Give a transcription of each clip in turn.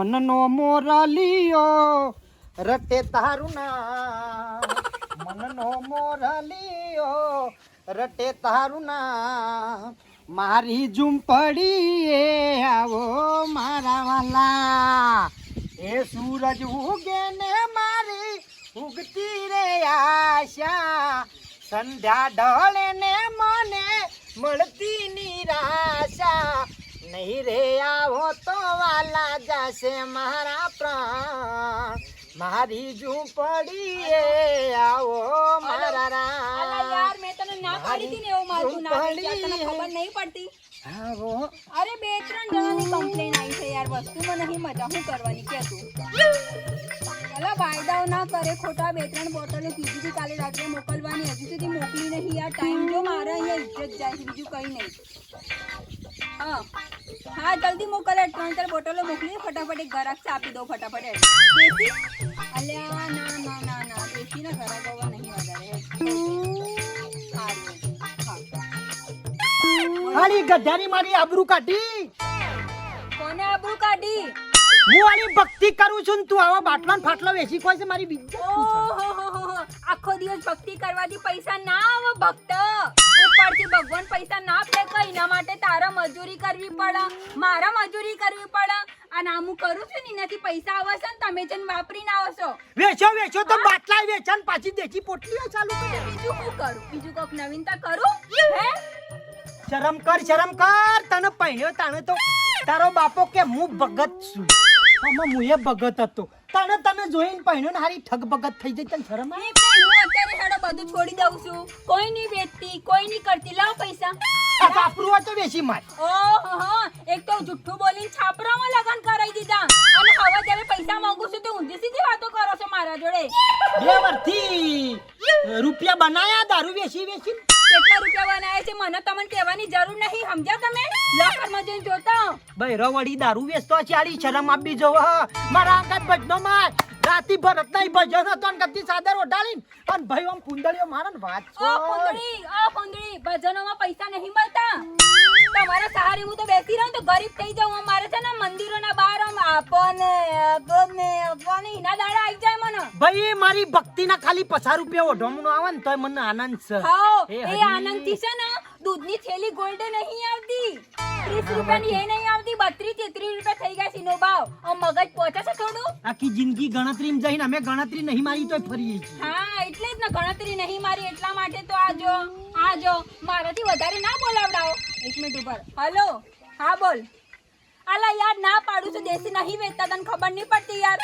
મનનો મોરલિયો રટે તારું નામ, મનનો મોરલિયો રટે તારું નામ, મારી ઝૂંપડી એ આવો મારા વાલા, એ સૂરજ ઉગે ને મારી ઉગતી રે આશા, સંધ્યા ઢળે ને મને મળતી નિરાશા, નહીં રે આવો તો વાલા જશે મારા પ્રાણ, મારી ઝૂંપડી એ આવો મારા રામ. અલા યાર મેં તને ના પાડી હતી ને એવું મારું ના પાડી, તને ખબર નહીં પડતી? આવો અરે 2-3 જણાની કમ્પ્લેન આવી છે યાર, વસ્તુમાં નહીં મજા, શું કરવાની કે તું? અલા વાયદાઓ ના કરે ખોટા, 2-3 બોટલો કીધી હતી કાલે રાત્રે મોકલવાની, હજી સુધી મોકલી નહીં યાર. ટાઈમ જો મારે અહીંયા ઇજ્જત જાય છે, બીજું કંઈ નહીં. હા હા જલ્દી મોકલ, 3-4 બોટલો મોકલી ફટાફટ, એક ગરાક આપી દો ફટાફટ. દેશી અલ્યા ના ના ના ના દેશી ના ગરાક હોવા નહીં વધારે. હાલી ગધાની મારી આબરૂ કાઢી. કોને આબરૂ કાઢી? હું આની ભક્તિ કરું છું ને તું આવા બાટલો ને ફાટલો વેચી કોઈ છે મારી બીજી. ઓહોહોહો, આખો દિવસ ભક્તિ કરવાથી પૈસા ના આવે ભક્ત, ઉપરથી ભગવાન પૈસા ના ફેંકે, એના માટે તારા મજૂરી કરવી પડે, મારા મજૂરી કરવી પડે. આ નામું કરું છું ને એનાથી પૈસા આવે છે ને તમે જન વાપરીને આવો છો. વેચો તો બાટલા વેચન પાછી દેશી પોટલીઓ ચાલુ કરે. બીજું શું કરું? બીજું કોક નવીનતા કરું? હે શરમ કર, તને પહેણ્યો તાણે તો તારો બાપો કે હું ભગત છું, આમાં હું એ ભગત હતો, તને જોઈને પહેણ્યો ને હારી ઠગ ભગત થઈ જઈ, તને શરમ આવે? હું અત્યારે હેડો બધું છોડી દઉં છું, કોઈ નહીં વેચતી, કોઈ નહીં કરતી, લાવ પૈસા. વાપરું હોય તો વેચી માર. ઓહો, એક તો જુઠ્ઠું બોલીને છાપરામાં લગન કરાવી દીધા, અને હવે જ્યારે પૈસા માંગુ છું તો ઊંધી સીધી વાતો કરો છો મારા જોડે. 2 વર્ષથી રૂપિયા બનાયા દારૂ વેચી. કેટલા રૂપિયા બનાવે છે મને તમને કહેવાની જરૂર નહીં, સમજ્યા તમે? લોકરમાં જઈને જોતા બૈરો વળી દારૂ વેચતો છે, આડી શરમ આપી જો. મારા અંગત ભજનો માર રાતી ભરત નહીં ભજન હતો ને કદી સાદર ઓઢાડીને અને ભાઈ આમ કુંડળીઓ મારે ને વાત છો. આ કુંડળી ભજનોમાં પૈસા નહીં મળતા. તમારા સહારે હું તો બેસી રહું તો ગરીબ થઈ જાઉં. મારે છે ને મંદિરોના બહાર આમ આપને એના દાડા આવી જાય મને. ભાઈ મારી ભક્તિના ખાલી 50 રૂપિયા ઓઢમણો આવે ને તોય મને આનંદ છે. હા એ આનંદથી છે ને દૂધની થેલી ગોલ્ડ નહીં આવતી, 30 રૂપિયાની એ નહીં આવતી, 32-33 રૂપિયા થઈ ગયા છે નો ભાવ. આમ મગજ પહોંચે છે થોડું. આખી જિંદગી ગણતરીમાં જઈને અમે ગણતરી નહીં મારી તોય ફરીએ છીએ. હા એટલે જ ને ગણતરી નહીં મારી, એટલા માટે તો આજો મારાથી વધારે ના બોલાવડાવો. 1 મિનિટ ઉપર. હલો હા બોલ. આલા યાર ના પાડું છું, દેશી નહીં વેચતા, તને ખબર નહીં પડતી યાર.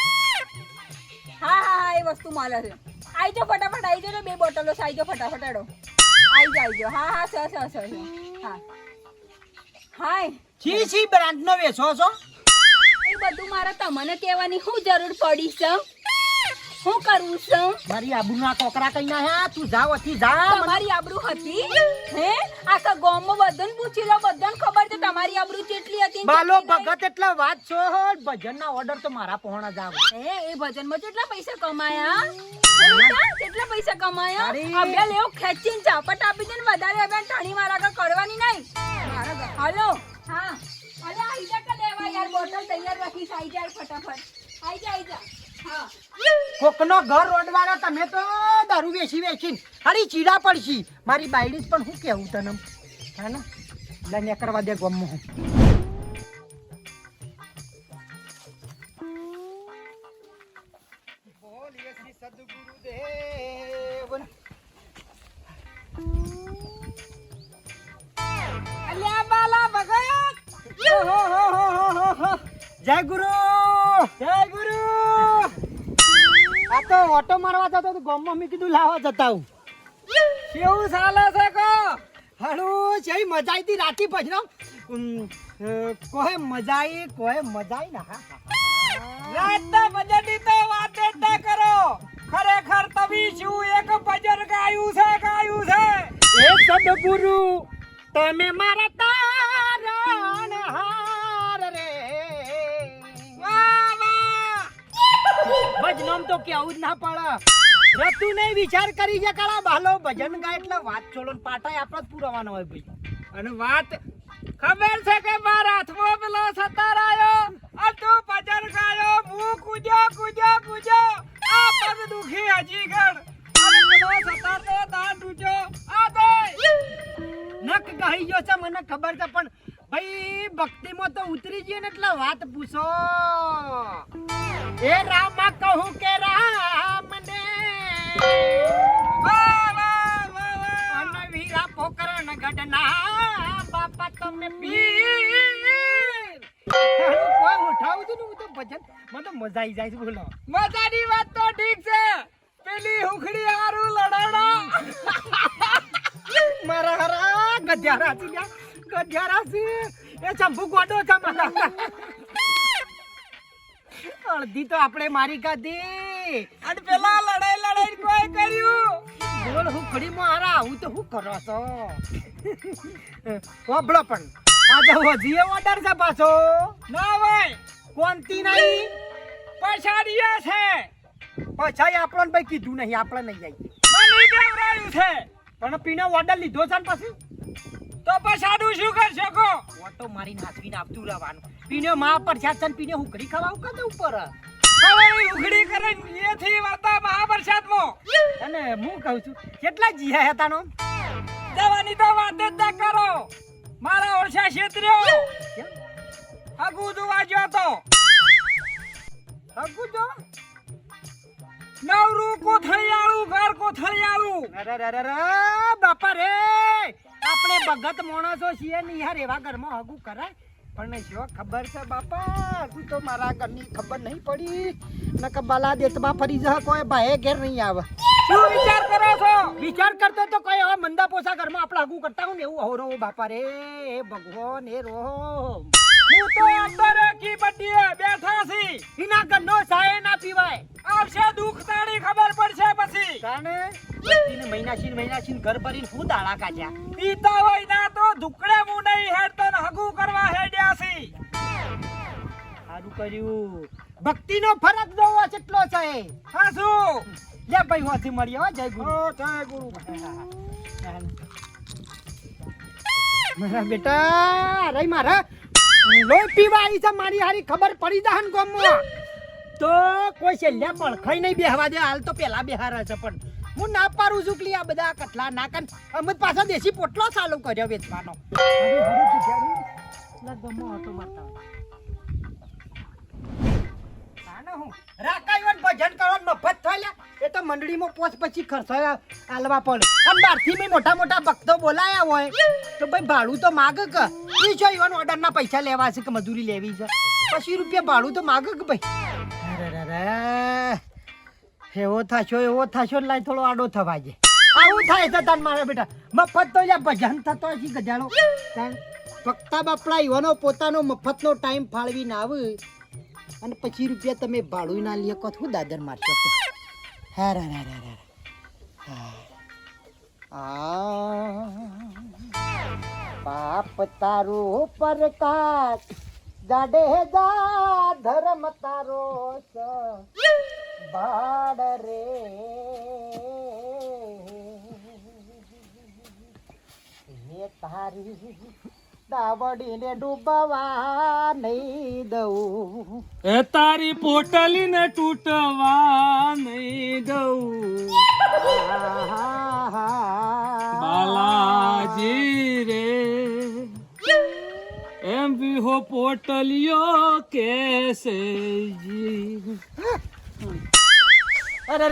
હા એ વસ્તુ મળે છે. આવી જાઓ ફટાફટ, આવી જાઓ. 2 બોટલો છે, આવી જાઓ ફટાફટ. હેડો આવી જાઓ. હા હાય છી બ્રાન્ડ નો વેચો છો? એ બધું મારા તમને કહેવાની શું જરૂર પડી છે? શું કરવું છે? મારી આબરૂના કોકરા કઈ ના તું જાવ અથી જા. તમારી આબરૂ હતી? હે આખા ગામમાં બધાને પૂછી લો, બધાને ખબર છે તમારી આબરૂ કેટલી હતી. બાલો ભગત એટલે વાત છો. ભજનના ઓર્ડર તો મારા પહોણા જાવ. એ ભજનમાં કેટલા પૈસા કમાયા? કેટલા પૈસા કમાયા? અબે લેવો ખેંચીને ઝાપટ આપી દે ને વધારે અબે ઠાણી મારા આગળ કરવાની નહીં. હાલો હા અરે આઈ જા કે લેવા યાર, બોટલ તૈયાર રાખી આઈ જા ફટાફટ. આઈ જા. હા કોકનો ઘર રોડવાળો તમે તો દારૂ વેચીને હારી ચીડા પડશી. મારી બાયડી પણ હું કેવું તને હા ને લઈને કરવા દે ગમો. બોલીએ શ્રી સદગુરુદેવ. અલ્યા બાલા ભગત. જય ગુરુ. આ તો ઓટો મારવા જતો તો ગામમાં મેં કીધું લાવવા જતા હું. કેવું ચાલે છે કો? હાલું છે મજા આવી હતી રાતી ભજનો. કોઈ મજા આવી ના. રાતના ભજનની તો વાત જ ના કરો. ખરેખર તમે શું એક ભજન ગાયું છે. એ સદગુરુ તમે મારા તારણહાર રે. ભજનમ તો કેવું જ ના પડે. રતુ નહીં વિચાર કરી છે કાળા બાલો ભજન ગાય એટલે વાત છોડો પાટાય આપણે જ પુરાવાનો હોય ભાઈ. અને વાત ખબર છે કે મારા હાથમાં પેલો સતાર આયો અને તું ભજન ગાયો હું કૂદ્યો આ પગ દુખી હજી ગણ અને પેલો સતાર તો તાર તૂટ્યો આ દે નક ગઈ ગયો છે મને ખબર છે પણ ભાઈ ભક્તિમાં તો ઉતરી ગયો ને એટલે વાત પૂછો એ રામા કહું કે રામ ને અને વીરા પોકરણ ગઢના બાપા તમે પીર કોઈ ઉઠાવું છું ને હું તો ભજન મને તો મજા આવી જાય છે બોલો મજાની વાત તો ઠીક છે પેલી હુખડી હારું લડાડા મારા હરા ગધ્યારા છે એ ચંપુ ગોડો છે મારા અડધી તો આપણે મારી કાઢી અને પેલા લડાઈ કોઈ કર્યું બોલ હુખડી માં હારા આવું તો હું કરો છો ઓબળો પણ આજે વજીએ ઓર્ડર છે પાછો ના ભાઈ કોનતી નહીં પછાડીએ છે પછાઈ આપણને ભાઈ કીધું નહીં આપણે નહીં આવી મને કેવરાયું છે પણ પીનો ઓર્ડર લીધો છે ને પછી તો પછાડું શું કરી શકો ઓટો મારીને હાથવીને આપતું રહેવાનું પીનો માં પર છાતન પીને હુકડી ખવાવ કદે ઉપર હવે હુકડી કરે એથી વાતા મહાપ્રસાદમાં અને હું કહું છું કેટલા જીયા હતા નો જવાની તો વાત જ ના કરો મારા ઓરછા ક્ષેત્ર્યો હગુ જોવા ગયો તો હગુ જો નવરું કોથળિયાળું ઘર કોથળિયાળું અરે બાપા રે આપણે ભગત માણસો છીએ ને યાર એવા ઘરમાં હગું કરાય પણ શું ખબર છે બાપા તું તો મારા ઘરની ખબર નહીં પડી નક બાલા દેતમાં ફરી જા કોઈ ભાઈ ઘેર નહીં આવે શું વિચાર કરો છો વિચાર કરતો તો કોઈ હવે મંદા પોસા ઘરમાં આપણે હગું કરતા હું ને એવું હોરો બાપા રે હે ભગવાન હે રોમ હું તો અંદર કી બટીએ બેઠા છી ઇના ઘરનો સાય ના પીવાય આવશે દુખ તાળી ખબર પડશે પછી કાને બતીને મહિનાશીન ઘર ભરીને હું દાડા કાઢ્યા પીતા હોય ના તો ધુકડે મુ નહીં હેડતો ને હગું કરવા હેડ્યા છી સારું કર્યું ભક્તિનો ફરક જોવો કેટલો છે હા શું લે ભાઈ હોથી મળીએ હો જય ગુરુ મારા બેટા રે મારા લોહી પીવા આવી છે મારી હારી ખબર પડી જાય ને ગોમમાં તો કોઈ છેલ્લે પડખાઈ નહીં બેહવા દે હાલ તો પેલા બેહારા છે પણ હું ના પારું છું કે આ બધા કટલા નાકન અમે પાછો દેશી પોટલો ચાલુ કર્યો વેચવાનો ભજન કરવાનું મફત થયા એ તો મંડળીમાં પોચ પછી ખર્ચો આલવા પડે અને બહારથી મેં મોટા ભક્તો બોલાયા હોય તો ભાઈ ભાડું તો માગ કે એ જો ઇવન ઓર્ડરના પૈસા લેવા છે કે મજૂરી લેવી છે ₹20 ભાડું તો માગ કે ભાઈ એવો થશો લાઈ થોડો આડો થવા છે આવું થાય છે તાન મારા બેટા મફત તો યા ભજન થતો હજી ગજાડો વક્તા બાપડા ઈવાનો પોતાનો મફતનો ટાઈમ ફાળવી ના આવે અને ₹20 તમે ભાડું ના લે કો શું દાદર મારશો કે પાપ તારો પ્રકાશ જાડેજા ધર્મ તારો બાડ રે હે તારી દાવડીને ડૂબવા નહીં દઉં એ તારી પોટલીને તૂટવા નહીં દઉં બાલાજી રે એમ વિહો પોટલિયો કેસે જી અરે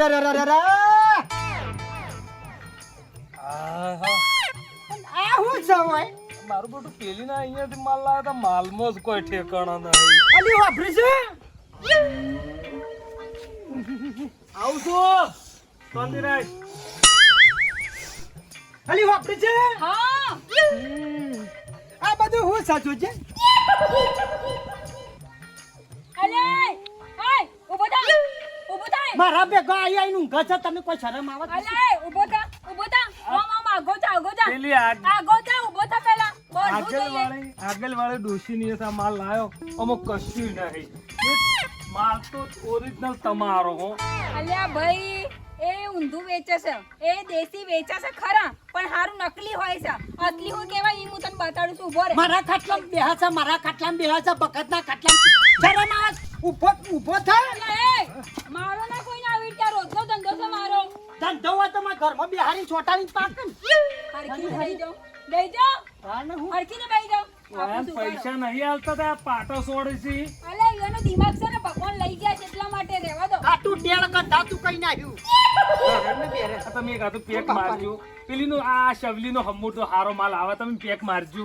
આ હું જવાય મારું બધું પેલી ના અહીંયાથી માલ લાવ્યા હતા માલમાં જ કોઈ ઠેકાણા નહીં અલી વાપરી છે આવજો તંદિરાજ અલી વાપરી છે હા આ બધું હું સાચું છે અલે ઓય ઊભો થા મારા ભેગો આઈ નું ઘર છે તને કોઈ શરમ આવે અલે ઊભો થા ઓમ આગો જા પેલી આગો જા ઊભો થા પેલા બોલ હું જોઈએ આગળ વાળે ડોશીની આ માલ લાયો અમુક કશું નહીં માલ તો ઓરિજિનલ તમારો હો અલ્યા ભાઈ એ ઊંધું વેચે છે, એ દેશી વેચે છે ખરા, પણ હારું નકલી હોય છે. અસલી હું કેવાય ઈ હું તને બતાડું છું. ઉભો રે. મારા ખાટલામાં બેહા છે, મારા ખાટલામાં બેહા છે, બકતના ખાટલામાં શરમ આવે? ઊભો થાય. એટલે એ મારો ના કોઈને આવી રીતે રોજનો ધંધો છે મારો. ધંધો હોય તો મારા ઘરમાં બિહારી ચોટાડી પાક ને. હરખીને બેહી જાઓ. બેહી જાઓ. હરખીને બેહી જાઓ. આપણું શું પૈસા નહીં હાલતા તો આ પાટો છોડે છે. કરો? અલે એનો દિમાગ છે ને ભગવાન લઈ ગયા છે એટલા માટે રહેવા દો. કાટું ટેળ ગધા તું કઈ નાખ્યું. આ તમે એક હાથું પેક મારજો. પેલીનું આ શવલીનો હમ્મુર તો હારો માલ આવે, તમે પેક મારજો.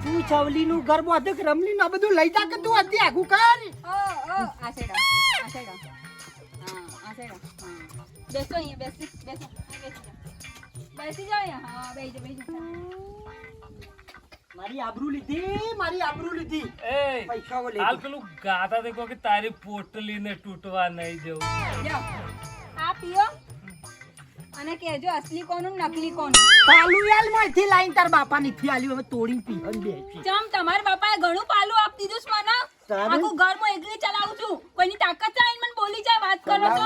તું ચવલીનું ઘર બધું રમલીનું આ બધું લઈ જા કે તું અધી આગું કર. આ સાઈડ આ સાઈડ હા આ સાઈડ હા બેસો અહીંયા બેસો બેસી જાઓ અહીંયા. હા બેસી જાઓ. મારી આબરૂ લીધી એ પૈસા લઈ હાલ પેલું ગાતા દેખો કે તારી પોટલી ને તૂટવા નહીં જવું. જાઓ આ પીઓ અને કહેજો અસલી કોનું નકલી કોનું. પાલું યાલ માંથી લાઈન તાર બાપા નીથી આલ્યું હવે તોડીને પીહન બેસી. ચમ તમારા બાપાએ ઘણું પાલું આપી દીધું છે મને. તારે? આખું ઘર હું એકલી ચલાવું છું. કોઈની તાકાત છે આઈને મને બોલી જાય વાત કરો છો.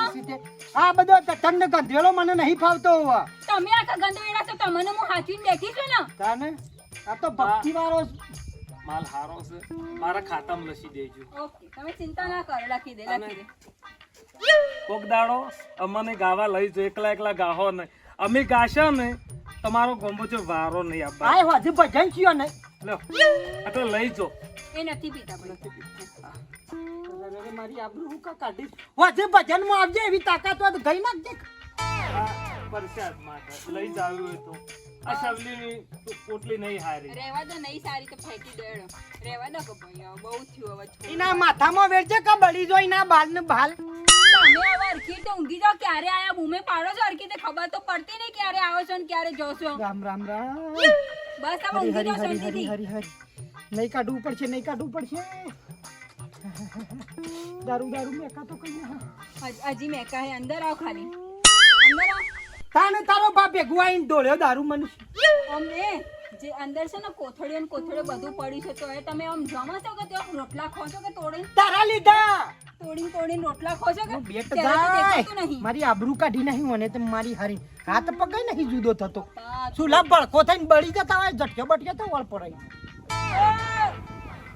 આ બધો તમને ગંધેલો મને નહીં ફાવતો હોવા. તમે આખા ગંદવેડા છો, તમને હું હાચવીને બેઠી છું ને. તાને આ તો ભક્તિ વાળો માલ હારો છે, મારા ખાતામાં લસી દેજો. ઓકે તમે ચિંતા ના કરો, લખી દે. કોક દાડો અમને ગાવા લઈ જો, એકલા ગાહો નહીં. અમે ગાશો ને તમારો ગોંબો વારો નહીં આપવા. આય હોજે ભજન થયો ને. લો આ તો લઈ જો. એ નથી પીતા પણ. અરે મારી આબરૂ હું કા કાઢી. હોજે ભજન માં આવજે એવી તાકાત હોય તો ગઈ નાખજે. આ પરસાદ માટે લઈ જ આવ્યું હોય તો. આ શવલીની પોટલી નહીં હારી. રહેવા દો, નહીં સારી તો ફેંકી દેડો. રહેવા દો કે ભાઈ હવે બહુ થયું હવે છોડ. એના માથામાં વેરજે કે બળી જો એના બાલ ને બાલ. તમે હવે હરખી રીતે ઊંઘી જાઓ. ક્યારે આયા બૂમે પાડો છો હરખી રીતે, ખબર તો પડતી નહીં ક્યારે આવો છો ને ક્યારે જોશો. રામ રામ રામ. બસ હવે ઊંઘી જાઓ હરી શાંતિથી. હરી. નહીં કાઢવું પડશે. દારૂ મેકા તો કઈ ના. હજી મેકા હે. અંદર આવો ખાલી. અંદર આવો. તાને તારો બાપ ભેગું આઈને દોડ્યો દારૂ મનુષ્ય. અમને જે અંદર છે ને કોથળીઓ ને કોથળીઓ બધું પડ્યું છે, તો એ તમે આમ જમો છો કે ત્યાં રોટલા ખો છો કે તોડીને તારા લીધા તોડીને રોટલા ખો છો કે બેટ ત્યારે તો જાય. દેખાતું નહીં. મારી આબરૂ કાઢી નહીં મને તો મારી હારી હાથ પગે નહીં જુદો થતો. હા, સુલા ભડકો થઈને બળી જતા હોય ઝટકે બટકે તો વળ પડાય.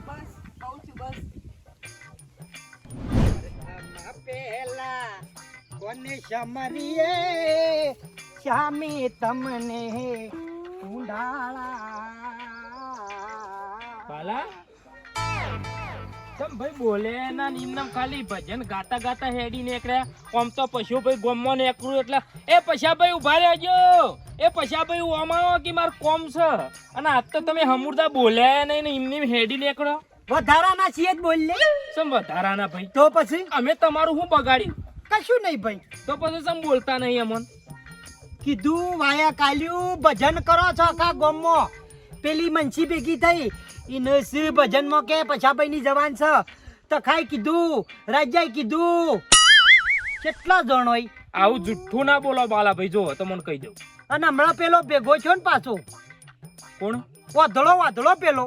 બસ બહુ થયું બસ. પેલા કોને સમરીએ શામે તમને ઊંડાળા. બાલા તમ ભાઈ બોલે ના નિમનમ ખાલી ભજન ગાતા ગાતા હેડી નીકળ્યા. આમ તો પશુ ભાઈ ગોમમાં નીકળું એટલે એ પશા ભાઈ ઉભા રહેજો, એ પશા ભાઈ ઓમાવો કે માર કોમ છે. અને આજ તો તમે હમુરદા બોલ્યા નહીં ને એમની હેડી નીકળો. વધારાના છીએ જ બોલ લે. સમ વધારાના ભાઈ, તો પછી અમે તમારું શું બગાડ્યું? કશું નહીં ભાઈ. તો પછી સમ બોલતા નહીં અમન. કીધું વાયા કાલ્યું ભજન કરો છો આખા ગામમાં. પેલી મંછી ભેગી થઈ ઈને શું ભજનમાં કે પછાભાઈ ની જવાન છે તો ખાઈ કીધું, રાજાએ કીધું. કેટલા જણ હોય. આવું જુઠ્ઠું ના બોલો બાલા ભાઈ. જો તમને કહી દઉં. અને હમણાં પેલો ભેગો છો ને પાછો કોણ? વાધળો પેલો.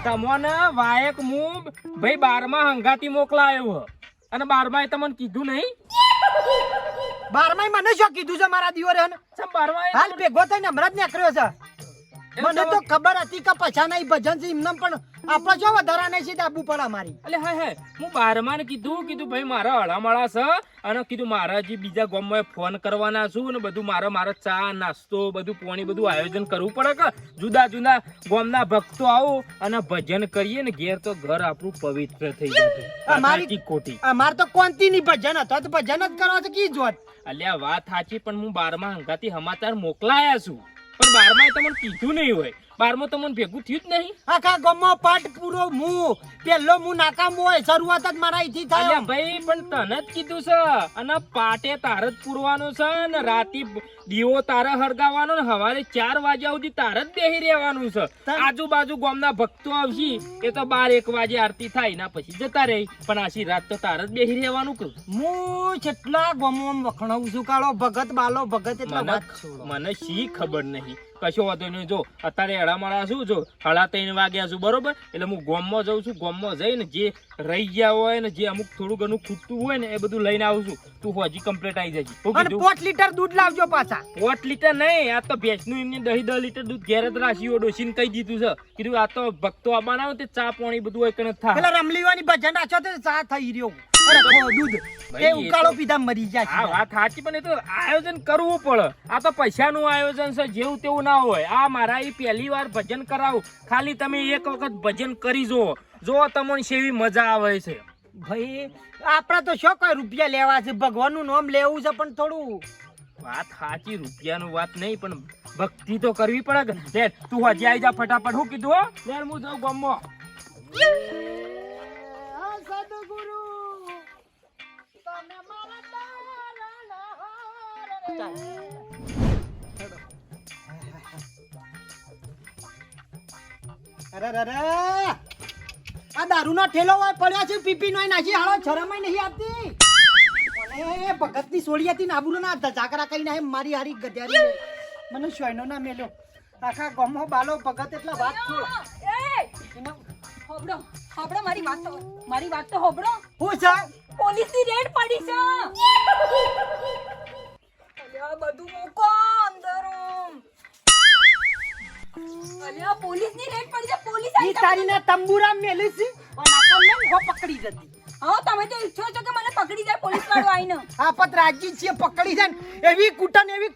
તમને વાયક હું ભાઈ 12મા હંગાતી મોકલાયો અને 12મા તમને કીધું નહીં? 12માય મને શું કીધું છે મારા દિયોરે? સમ 12મા હાલ ભેગો થઈને હમણાં જ નીકળ્યો છે. મને તો ખબર હતી કે પછા નહીં ભજન છે એમને, પણ આપણે જો વધારા નહીં છે દાબુ પડે મારી. એટલે હા હું 12મા ને કીધું ભાઈ મારા હળામળા છે અને કીધું મારા જે બીજા ગામમાં ફોન કરવાના છું ને બધું મારે ચા નાસ્તો બધું પાણી બધું આયોજન કરવું પડે કે જુદા જુદા ગામના ભક્તો આવો અને ભજન કરીએ ને ઘેર તો ઘર આપણું પવિત્ર થઈ જતું. અમારી ખોટી અમાર તો કોંતી ની ભજન હતો તો ભજન જ કરવા છે કી જોત. અલ્યા વાત સાચી, પણ હું 12મા હંગાતી સમાચાર મોકલાયા છું, પણ 12મા તમને કીધું નહીં હોય. 12મા તમને ભેગું થયું જ નહીં. આખા ગામમાં પાઠ પૂરો હું પેલો હું નાકામ હોય શરૂઆત જ મારા અહીંથી થાય. અલ્યા ભાઈ પણ તને જ કીધું છે અને પાટે તારે જ પૂરવાનો છે ને રાતી દીવો તારે હળગાવવાનો ને સવારે 4 વાગ્યા સુધી તારે જ બેહી રહેવાનું છે. આજુબાજુ ગામના ભક્તો આવશે એ તો 12-1 વાગે આરતી થાય ના પછી જતા રહે, પણ આશી રાત તો તારે જ બેહી રહેવાનું. હું કેટલા ગામમાં વખણાવું છું કાળો ભગત બાલો ભગત એટલે વાત. મને શી ખબર નહીં કશો વાંધો નહીં. જો અત્યારે અડામાળા છું, જો 3:30 વાગ્યા છું, બરોબર? એટલે હું ગામમાં જઉં છું. ગામમાં જઈને જે રહી ગયા હોય ને જે અમુક થોડું ઘણું ખૂટતું હોય ને એ બધું લઈને આવું છું. તું હજી કમ્પ્લીટ આવી જજે. શું અને કીધું? 5 લીટર દૂધ લાવજો પાછા. 5 લીટર નહીં, આ તો ભેંસનું એમને 10 લીટર દૂધ ઘેર જ રાખ્યું. ડોશીને કહી દીધું છે, કીધું આ તો ભક્તો આવવાના હોય તે ચા પાણી બધું એક જ થાય. પેલા રમલીવાની ભજન આછો તો ચા થઈ રહ્યો. અરે દૂધ ભાઈ, એ ઉકાળો પીધા મરી જાય આ વાત સાચી, પણ એ તો આયોજન કરવું પડે. આ તો પૈસાનું આયોજન છે, જેવું તેવું ના હોય. આ મારા એ પહેલી વાર ભજન કરાવું. ખાલી તમે એક વખત ભજન કરી જો તમને સેવી મજા આવે છે. ભાઈ આપડા તો શું કોઈ રૂપિયા લેવા છે, ભગવાનનું નામ લેવું છે, પણ થોડું વાત સાચી, રૂપિયાનું વાત નહીં, પણ ભક્તિ તો કરવી પડે કે. લે તું હજી આવી જા ફટાફટ. શું કીધું હો? લે હું જાઉં ગામમાં. સદગુરુ તમે મારા અરે આ દારૂનો ઠેલો હોય પડ્યો છે, પીપી નોય નાખી હાલો, શરમય નહીં આવતી. મને ભગતની સોળી હતી ને આબરૂ ના ઝાકરા કઈ ના મારી હારી ગધ્યારી મને સોયનો ના મેલ્યો. આખા ગામમાં બાલો ભગત એટલે વાત છોડ. હોબળો હોબળો મારી વાત તો હોબળો. હું છે પોલીસની રેડ પડી છે. અલ્યા બધું મૂકો અંદર. અલ્યા પોલીસની રેડ પડી છે. પોલીસ ઈ આવી તારીના તંબુરા મેલી છે અને આપણને હો પકડી જતી. હા તમે તો ઈચ્છો છો કે મને પકડી જાય પોલીસ વાળો આવીને. આપત રાજી છે પકડી જાય ને એવી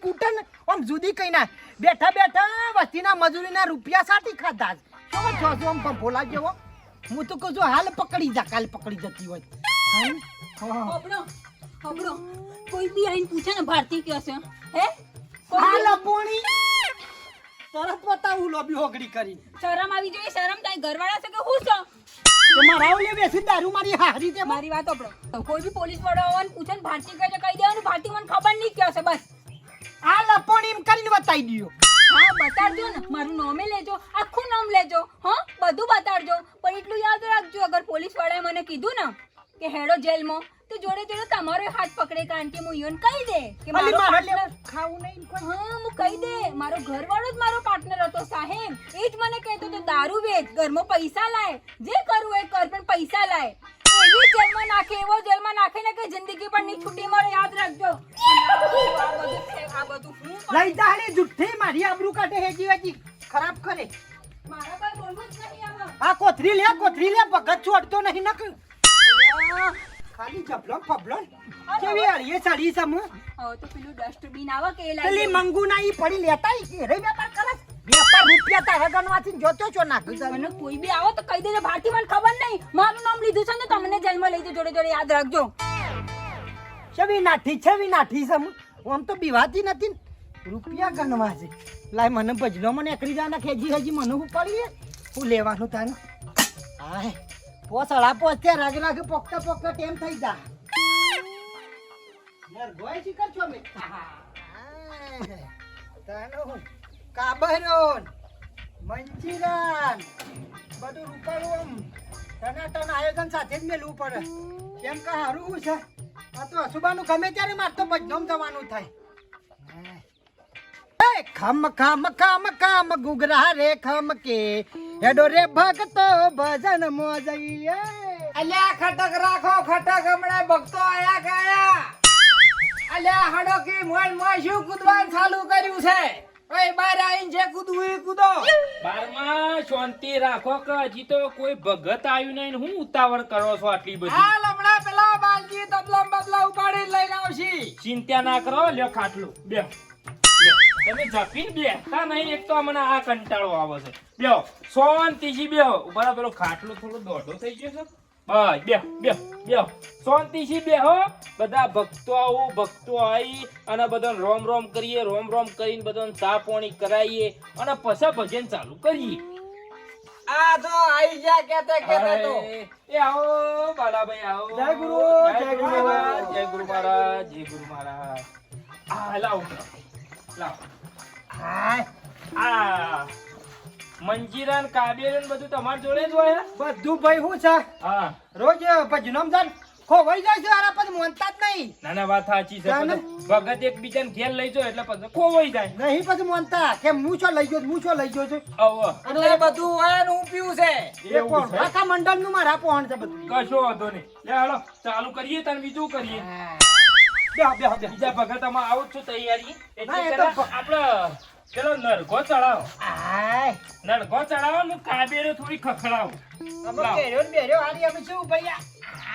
કૂટન આમ જુદી કઈ ના બેઠા બેઠા વસ્તીના મજૂરીના રૂપિયા સાથી ખાધા છે. કેવો છો આમ ભોલા જેવો. હું તો કહું છું હાલ પકડી જા, કાલ પકડી જતી હોય. હોબળો હોબળો કોઈ બી આઈને પૂછે ને ભારતી કે છે હે હાલ પોણી તરત બતાવું લોબી હોગડી કરી. શરમ આવી જોઈએ. શરમ તાઈ ઘરવાળા છે કે હું છો? તો મારા ઓલે બેસી દારૂ મારી હારી તે મારી વાત હોબળો. કોઈ બી પોલીસ વાળો આવે ને પૂછે ને ભારતી કહે છે કહી દેવાનું ભારતી મને ખબર નહીં કે છે બસ. હાલ પોણી એમ કરીને બતાવી દયો. હા બતાડજો ને, મારું નામે લેજો, આખું નામ લેજો, હા બધું બતાડજો. પણ એટલું યાદ રાખજો, અગર પોલીસ વાળાએ મને કીધું ને કે હેડો જેલમાં તો જોડે જોડે તમારો હાથ પકડે, કારણ કે હું ઈવન કહી દે કે મારો પાર્ટનર ખાવું નહીં કોઈ. હા હું કહી દે મારો ઘરવાળો જ મારો પાર્ટનર હતો સાહેબ. એ જ મને કહેતો તો દારૂ વેચ, ઘરમાં પૈસા લાય, જે કરવું એ કર પણ પૈસા લાય. એવી જેલમાં નાખે, એવો જેલમાં નાખે ને કે જિંદગી પણ નહીં છૂટી મળે. યાદ રાખજો. આ બધું હું લઈ જા હાલે જુઠ્ઠી મારી આબરૂ કાઢે હેજી વેજી ખરાબ કરે. મારા પર બોલવું જ નહીં આમાં. આ કોથરી લે ભગત છોડતો નહીં નક ખાલી જબલો ફબલો કેવી અળીએ ચડી સમ. હવે તો પેલું ડસ્ટબિન આવે કે એ પેલી લાઈ મંગુ ના ઈ પડી લેતા ઈ કે રે વેપાર કરે. વેપાર રૂપિયા તારે ગણવાથી જોતો છો નાખી દે. મને કોઈ બી આવો તો કહી દેજો ભારતી મને ખબર નહીં, મારું નામ લીધું છે ને તમને જેલમાં લઈ જજો જોડે જોડે. યાદ રાખજો. છવી નાઠી સમ. આમ તો બીવાતી નથી ને. રૂપિયા ગણવા છે. લાય મને ભજનો મને એકરી જાના ખેજી હજી મને હું પડી હું લેવાનું તાને. હાય પોસળા પોચતે રાગ પોકતા ટેમ થઈ જા. યાર ગોય શીખર છો મે. તાનો કાબરોન મંજીરાન બધું રૂપાળું આમ ટનાટન આયોજન સાથે જ મેલવું પડે. કેમ કે હારું છે આ તો અસુબાનું ગમે ત્યારે માર તો ભજનોમ જવાનું થાય. એ ખમ ગુગરા રે ખમ કે હેડો રે ભક્તો ભજન મો જઈએ. અલ્યા ખટક રાખો ખટક, હમણાં ભક્તો આયા ગયા. અલ્યા હડો કી મોન મોય શું કૂદવાનું ચાલુ કર્યું છે? ઓય બાર આઈને જે કૂદવું એ કૂદો. બારમાં શાંતિ રાખો કે હજી તો કોઈ ભગત આવ્યું નહીં ને હું ઉતાવળ કરો છો આટલી બધી. હાલ હમણાં પેલા બાલજી તબલા બબલા ઉપાડી લઈને આવશી. ચિંતા ના કરો. લ્યો ખાટલું બેહો. તમે જપીને બેસતા નહીં, એક તો મને આ કંટાળો આવે છે. બેહો શાંતિથી બેહો. ઉભા પેલો ખાટલો થોડો દોઢો થઈ ગયો છે. બસ બેહો શાંતિથી બેહો. બધા ભક્તો આવી અને બધાને રોમ રોમ કરીએ. રોમ કરીને બધાને ચા પાણી કરાવીએ અને પછી ભજન ચાલુ કરીએ. આ તો આઈ જા કેતે તો. એ આવો બાલાભાઈ આવો. જય ગુરુ, જય ગુરુ મહારાજ. જય ગુરુ મહારાજ, જય ગુરુ મહારાજ. આ લાવ હાય આ મંજીરા ને કાબેલ ને બધું તમારી જોડે જ હોય. બધું ભાઈ હું છે હા રોજ ભજનોમ જાન ખોવાઈ જાય છે આરા પછી મોનતા જ નહીં. નાના વાત સાચી છે તાને? પછી ભગત એકબીજાને ઘેર લઈ જાઓ એટલે પછી ખોવાઈ જાય. નહીં પછી મોનતા કે હું છો લઈ ગયો હું છો લઈ ગયો છું. આવો. એટલે બધું હોય ને હું પીવું છે એ કોણ? આખા મંડળનું મારા પોહણ છે બધું. કશો વાંધો નહીં. લે હાલો ચાલુ કરીએ તાર બીજું કરીએ. બેહો, બેહો, બેહો. બીજા ભગત આમાં આવું જ છું તૈયારી. ના, એટલે એ તો પેલા આપણે પેલો નરગો ચડાવો. આય. નરગો ચડાવો ને કાબેરો થોડી ખખડાવો. અમે લાવો. બેર્યો ને બેર્યો હારી અમે શું ભૈયા?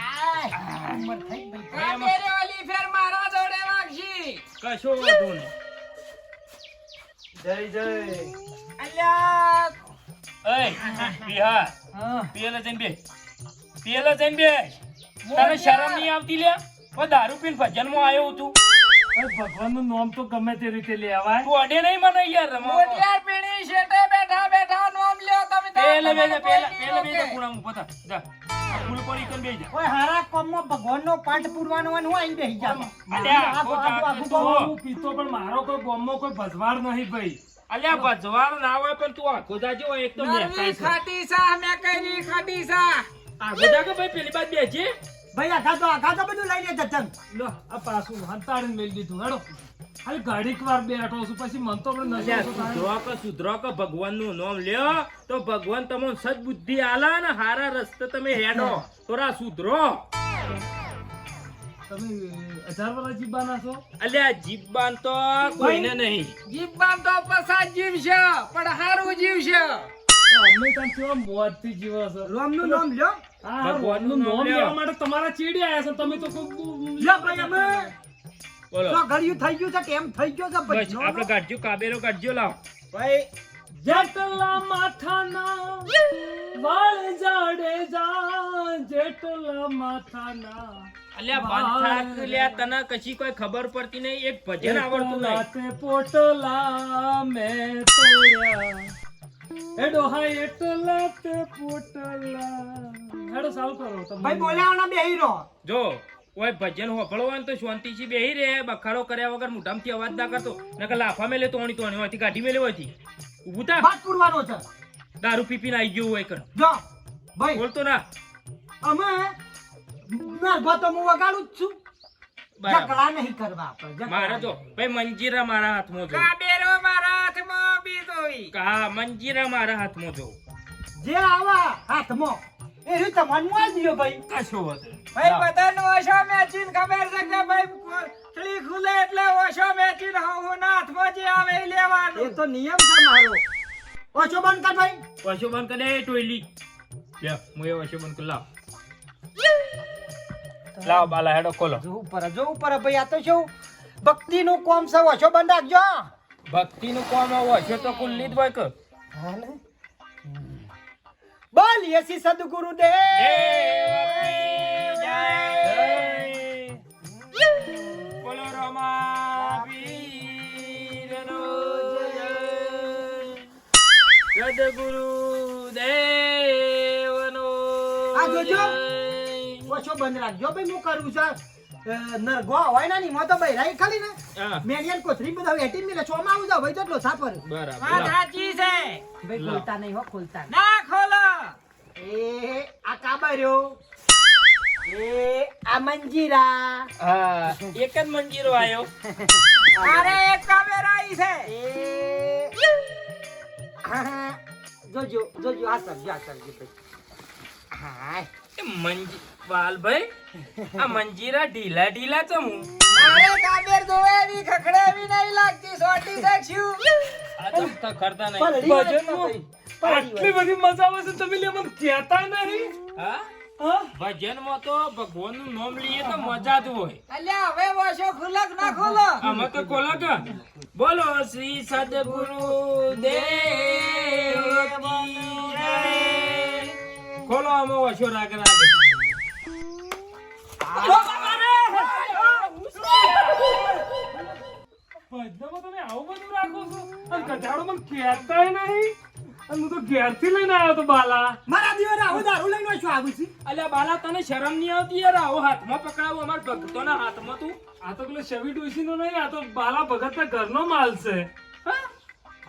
આય. ઉંમર થઈ ભાઈ. કાબેરે ઓલી ફેર મારા જોડે વાગશી. કશો વાંધો નહીં. જય જય. અલ્યા એય બિહાર હા. પેલે જઈને બે. પેલે જઈને બે. તને શરમ નહીં આવતી લે? ઓ દારૂ પીને ભજનમાં આવ્યો છું. ભગવાનનું નામ તો ગમે તે રીતે લેવાય. તું અડે નહીં મને યાર રમવા. મોટિયાર પીણી શેઠે બેઠા બેઠા નામ લ્યો તમે તાર પેલે બે મને પેલે કોઈ પેલે નહીં બે રોકે. ગુણામ પતા જા ગુણ પડી કન બેઈ જા. ઓય હારા કોમમાં ભગવાનનો પાઠ પૂરવાનો હોય ને હું આઈને બેહી જામ. અલ્યા, આખું- આખું- આખું તો- ગામ. હું પીતો પણ મારો કોઈ ગોમમાં કોઈ ભજવાડ નહીં ભાઈ. અલ્યા ભજવાળ ના હોય પણ તું આખો જાજો હોય એક તો નરવી મેકાય છે. ખાટી સા મેં કરી ખાટી સા આખો જાજો ભાઈ પેલી બાદ બેજે. ભાઈ આખા તો બધું લઈ લે જતન. લો આ પાછું હંતાડીને મેલી દીધું હેડો. ખાલી ઘડીક વાર બેઠો છું પછી મન તો પણ અલ્યા નશો થાય. સુધરો કે ભગવાનનું નામ લ્યો તો ભગવાન તમને સદબુદ્ધિ આલા ને હારા રસ્તે તમે હેડો થોડા સુધરો. તમે 1000 વાળા જીબાના છો? અલ્યા જીભબાન તો કોઈને નહીં. જીવબાન તો પસા જીવશે પણ હારું જીવશે તો અમે ત્યાં કેવા મોજથી જીવો છો. રામનું નામ લ્યો. હા, ભગવાનનું નામ નામ લેવા લ્યો. માટે તમારા ચીડી આયા છો. તમે તો કોઈ લ્યો ભાઈ અમે બોલો તો ઘડિયું થઈ ગયું છે કેમ થઈ ગયો છે ભાઈ? બસ આપણે કાઢજો કાબેરો કાઢજો લાવ. ભાઈ જેટલા માથાના વાળ જાડેજા, જેટલા માથાના અલ્યા બંધ થાક લ્યા તને કશી કોઈ ખબર પડતી નહીં. એક ભજન આવડતું નહીં. તે પોટલા મેં તોડ્યા. એ ડોહા એટલા તે પોટલા. હેડો ચાલુ કરો તમે. ભાઈ બોલ્યાવાના બેહી રહો. જો કોઈ ભજન હોભળવું હોય ને તો શાંતિથી બેહી રહે. બખાડો કર્યા વગર મોઢામાંથી અવાજ ના કરતો. નકર લાફા મેલે તોણી તોણી હોયથી કાઢી મેલે હોયથી. ઊભું થા. વાત પૂરવાનો છે. દારૂ પી પીને આઈ ગયું હોય કર. જો ભાઈ બોલતો ના. અમે નરભો તો હું વગાડું જ છું. બરાબર. ઝઘડા નહીં કરવા આપણે. ઝઘડા મારા જો ભાઈ મંજીરા મારા હાથમાં જો. કાબેરો મારા હાથમાં બીજોઈ હા મંજીરા મારા હાથમાં જો. જે આવા હાથમાં એ રીતે મનમાં આવી ગયો ભાઈ. કશો વાંધો નહીં. ભાઈ બધાનું ઓછો મેચીન ખબર છે કે ભાઈ ખીલી ખુલે એટલે ઓછો મેચીન હું હાથમાં જે આવે એ એ લેવાનું તો નિયમ છે મારો. ઓછો બંધ કર ભાઈ. વશો બંધ કરે ટોયલી. લે હું એ વશો બંધ કર લાવ. લાવ બાલા હેડો ખોલો. જો ઉપર ભાઈ આ તો શું ભક્તિનું કોમ છે. ઓછો બંધ રાખજો. ભક્તિનું કોમ વશો તો કુલ્લી જ હોય કે. બોલ યસી સદગુરુ બોલો રમાવીરનો જય. સદગુરુ દેવનો આ જોજો. જય. ઓછો બંધ રાખજો ભાઈ હું કરું છું. નરગો હોય ને એમાં તો બૈરાઈ ખાલી ને હા મેરિયન કોથરી બધા વેટી મિલે છોમાં આવું જાવ ભાઈ તો સાપર. બરાબર વાત લાવ. સાચી છે ભાઈ લાવ. ખોલતા નહીં હો ખોલતા નહીં. ના ખોલો એ આ કાબર્યો એ આ મંજીરા હા એક જ મંજીરો આવ્યો. અરે એક કાબેરા ઈ છે એ હા જોજો જોજો આ સબ્જી ભાઈ. હા એ વાલભાઈ આ મંજીરા ઢીલા ઢીલા ચમ અરે કાબેર જોવે એવી ખખડે એવી નહીં લાગતી સોટી શકશું આ ચમતા કરતા નહીં. પલળી હોય ને ભજનમાં ભાઈ, પલળી આટલી હોય. બધી મજા આવે છે તમે લે મને કહેતા નહીં. હા હા? ભજનમાં તો ભગવાનનું નામ લઈએ તો મજા જ હોય. અલ્યા હવે વોશો ખુલક ના ખોલો આમાં તો કોલા કા બોલો શ્રી સદગુરુ દેવ કી જય. ખોલો આમાં વશો રાગ રાગ. ભજનમાં તમે આવું બધું રાખો છો અને કચાડો મને કહેતાય નહીં. અને હું તો ઘેરથી લઈને આવ્યો તો બાલા. મારા દીવાને આવું દારૂ લઈને શું આવું છું? અલ્યા બાલા તને શરમ નહીં આવતી યાર આવો હાથમાં પકડાવું અમાર ભક્તોના હાથમાં તું. આ તો પેલો શવી ડોશીનો નહીં, આ તો બાલા ભગતના ઘરનો માલ છે. હા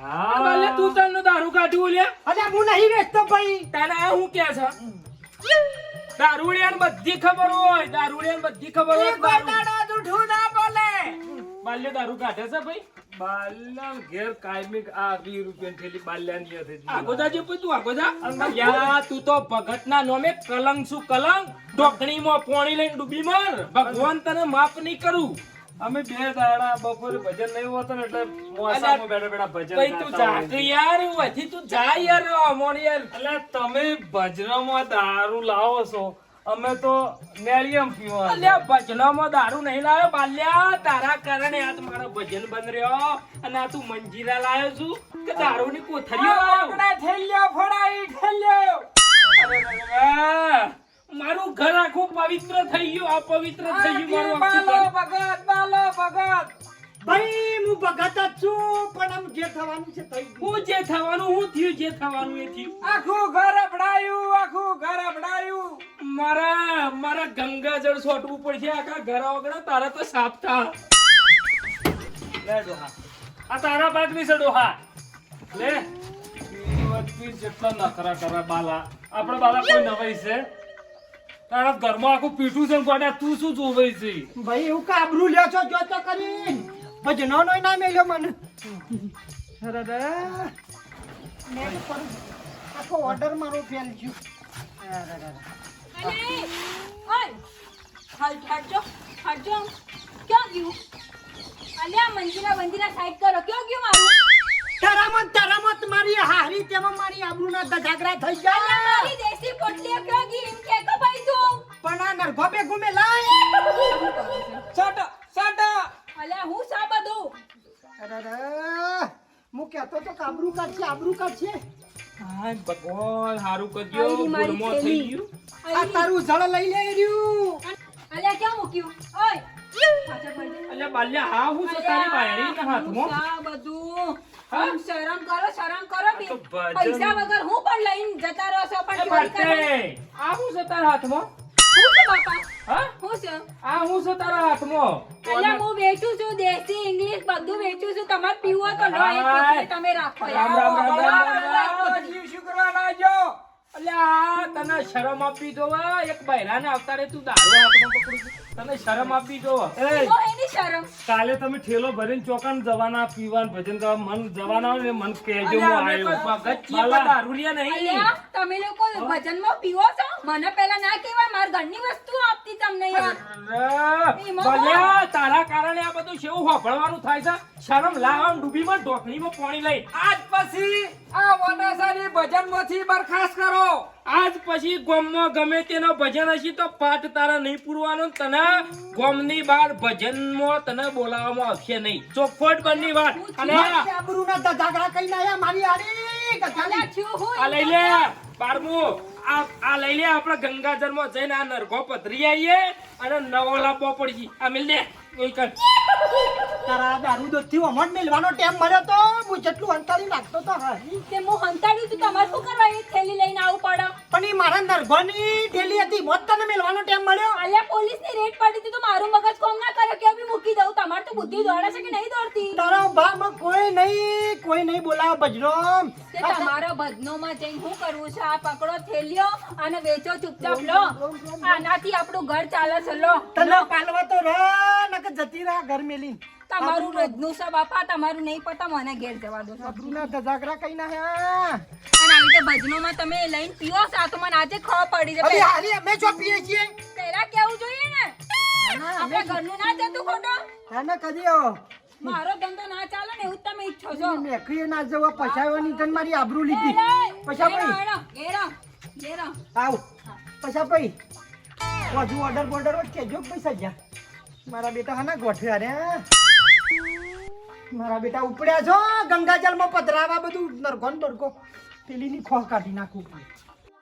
હા બાલે તું તને દારૂ કાઢ્યું લે અલ્યા હું નહીં વેચતો ભાઈ. તને આ હું કે છે દારૂડિયાને બધી ખબર હોય, દારૂડિયાને બધી ખબર હોય. દાડા જૂઠું ના બોલે. બાલ્યો દારૂ કાઢે છે ભાઈ. બાલ્યાન ઘેર કાયમી આ 20 રૂપિયાની થેલી બાલ્યાની હતી. આગોદા જે તું આગોદા યા તું તો ભગતના નોમે કલંક શું કલંક ઢોકણીમાં પોણી લઈને ડૂબી મર. ભગવાન તને માફ નહીં કરું. અમે 2 દાડા બપોરે ભજન નહીં હોતો ને એટલે મોસામાં બેઠા બેઠા ભજન ભાઈ તું ગાતા જા હોય. યાર વથી તું જા યાર મોણ યાર. એટલે તમે ભજનમાં દારૂ લાવો છો, અમે તો નેળિયમ પીવા. અલ્યા ભજનમાં દારૂ નહીં લાવ્યો બાલ્યા, તારા કારણે આજ મારો ભજન બંધ રહ્યો અને આ તું મંજીરા લાવ્યો છું કે દારૂની કોથળીઓ લાવ્યો. આપણે ઠેલ્યો ફોડાઈ ઠેલ્યો. અરે, મારું ઘર આખું પવિત્ર થઈ ગયું, અપવિત્ર થઈ ગયું મારું બાલો આખું ઘર. ભગત, બાલો ભગત. ભાઈ હું ભગત જ છું પણ આમ જે થવાનું છે થઈ ગયું. હું જે થવાનું હું થયું, જે થવાનું એ થયું. આખું ઘર અપડાયું, આખું ઘર અપડાયું. મારા ગંગાજળ છોટવું પડશે આખા ઘર વગર, તારા તો સાફ થા. લે ડોહા, આ તારા ભાગની છે ડોહા. લે પીર જેટલા નખરા કરે બાલા. આપણે બાલા કોઈ નવાઈ છે? તારા ઘરમાં આખું પીઠું છે ને ગોડા, તું શું જોવાઈ છે? ભાઈ એવું કાબરું લ્યો છો જો તો કરી ભજનો નો ના મેલ્યો મને. અરે રે મેં તો આખો ઓર્ડર મારો ફેલ ગયો. અરે રે અરે ઓય હટજો હટજો. ક્યાં ગયું? અલ્યા મંજીરા સાઈડ કરો. ક્યાં ગયું મારું? તરામત મારી હારી તેમાં મારી આબરૂના ધજાગરા થઈ ગયા. મારી દેશી પોટલી ક્યાં ગઈ? એમ કે તો ભાઈ તું. પણ આ નરભો બે ગુમે લાય. સટ સટ. અલ્યા હું સા બધું. અરે રે હું કહેતો તો આબરૂ કાઢશે. હાય ભગવાન હારું કરજો, આયરી મારી ગુરમો થઈ થેલી. ગયું. આ તારું જળ લઈ લે રહ્યું. અલ્યા ક્યાં મૂક્યું? ઓય પાછળ ફરી જા. અલ્યા બાલ્યા હા હું છે તારી બાયડીના હાથમાં. આ બધું આમ શરમ કરો આ તો ભજન. પૈસા વગર હું પણ લઈને જતા રહો છો પણ એ ચોરી કરે. બાટે, આ હું છે તારા હાથમાં? હું છે બાપા? હા? હું છે? આ હું છે તારા હાથમાં? અલ્યા હું વેચું છું દેશી ઇંગ્લિશ બધું વેચું છું. તમારે પીવું હોય તો લો, એક હાય. પીપળી તમે રાખો રામ યાર. રામ રામ રામ રામ. શિવ શુક્રવાર આવજો. અલ્યા તને શરમ આપી દો. એક બૈરાને અવતારે તું દારૂ હાથમાં પકડું છું. તને શરમ આપી દો. એ ઓ એની શરમ. કાલે તમે ઠેલો ભરીને ચોકાન જવાના પીવાન ભજન કરવા મન જવાના હોય ને મન કહેજો હું અલ્યા અમે કોઈ આવ્યો. ભગત છીએ, કોઈ દારૂડિયા નહીં. અલ્યા તમે લોકો ભજનમાં પીવો છો? મને પહેલા ના કહેવાય. માર ઘરની વસ્તુ આપતી તમને યાર. અરે, ભલ્યા, તારા કારણે આ બધું શેવું હોભળવાનું થાય છે. શરમ લાવવામાં ડૂબીમાં ઢોકણીમાં પાણી લઈ. આજ પછી આ વનાસાની ભજનમાંથી બરખાસ્ત કરો. આજ પછી ગામમાં ગમે તેનો ભજન હશે તો પાઠ તારા નહીં પૂરવાનો. તને ગામની બહાર ભજનમાં તને બોલાવવામાં આવશે નહીં. ચોખવટ બનની વાત. અને આબરૂના ધજાગરા કઈ લાયા મારી હારી અલ્યા થયું હું આ લઈ લે બારમું. આ લઈ લે આપણે ગંગાજળમાં જઈને આ નરઘો પધરી આવીએ અને નવો લાપો પડશે. આ મિલ દે એ કર. તારા દારૂ દોસ્તી અમર મેલવાનો ટાઈમ મળ્યો તો હું જેટલું અંતરી નાખતો તો હારી. તે હું હંતાડ્યું તું. તમારે શું કરવા એ થેલી લઈને આવું પડે? પણ ઈ મારા નરભની ઢેલી હતી મોત તને મેલવાનો ટાઈમ મળ્યો. અલ્યા પોલીસની રેડ પડી હતી તો મારું મગજ કામ ના કરે કે બી મૂકી દઉં. તમારે તો બુદ્ધિ દોડે છે કે નહીં દોડતી? તારો ભામાં કોઈ નહીં બોલાવ ભજનો. તે તમારા ભજનોમાં જઈને શું કરવું છે? આ પકડો થેલીઓ અને વેચો ચૂપચાપ લો. આનાથી આપણું ઘર ચાલે છે. લો તને પાલવા તો ર નકર જતી રહા ઘર મેલી. તમારું રોજનું છે બાપા. તમારું નહીં પતા મને ઘેર જવા દો. આબરૂના ધજાગરા કઈ નાખ્યા. અને આવી રીતે ભજનોમાં તમે લઈને પીવો છો આ તો મને આજે ખબર પડી છે. અરે હારી અમે જો પીએ છીએ. પહેલા કેવું જોઈએ ને. આપણે ઘરનું ના જતું ખોટો. તને કદી આવો મારો ધંધો ના ચાલે ને એવું જ તમે ઈચ્છો છો. મેકરીએ ના જવા પછાવવાની તને મારી આબરૂ લીધી. પછા પઈ ઘેરો આવ પછા પઈ વધુ ઓર્ડર બોર્ડર જ કેજો પૈસા જા. મારા બેટા હાના ગોઠવ્યા રે. મારા બેટા ઉપડ્યા છો ગંગાજળમાં પધરાવા બધું નરગોન બરગો પેલીની ખોહ કાઢી નાખું.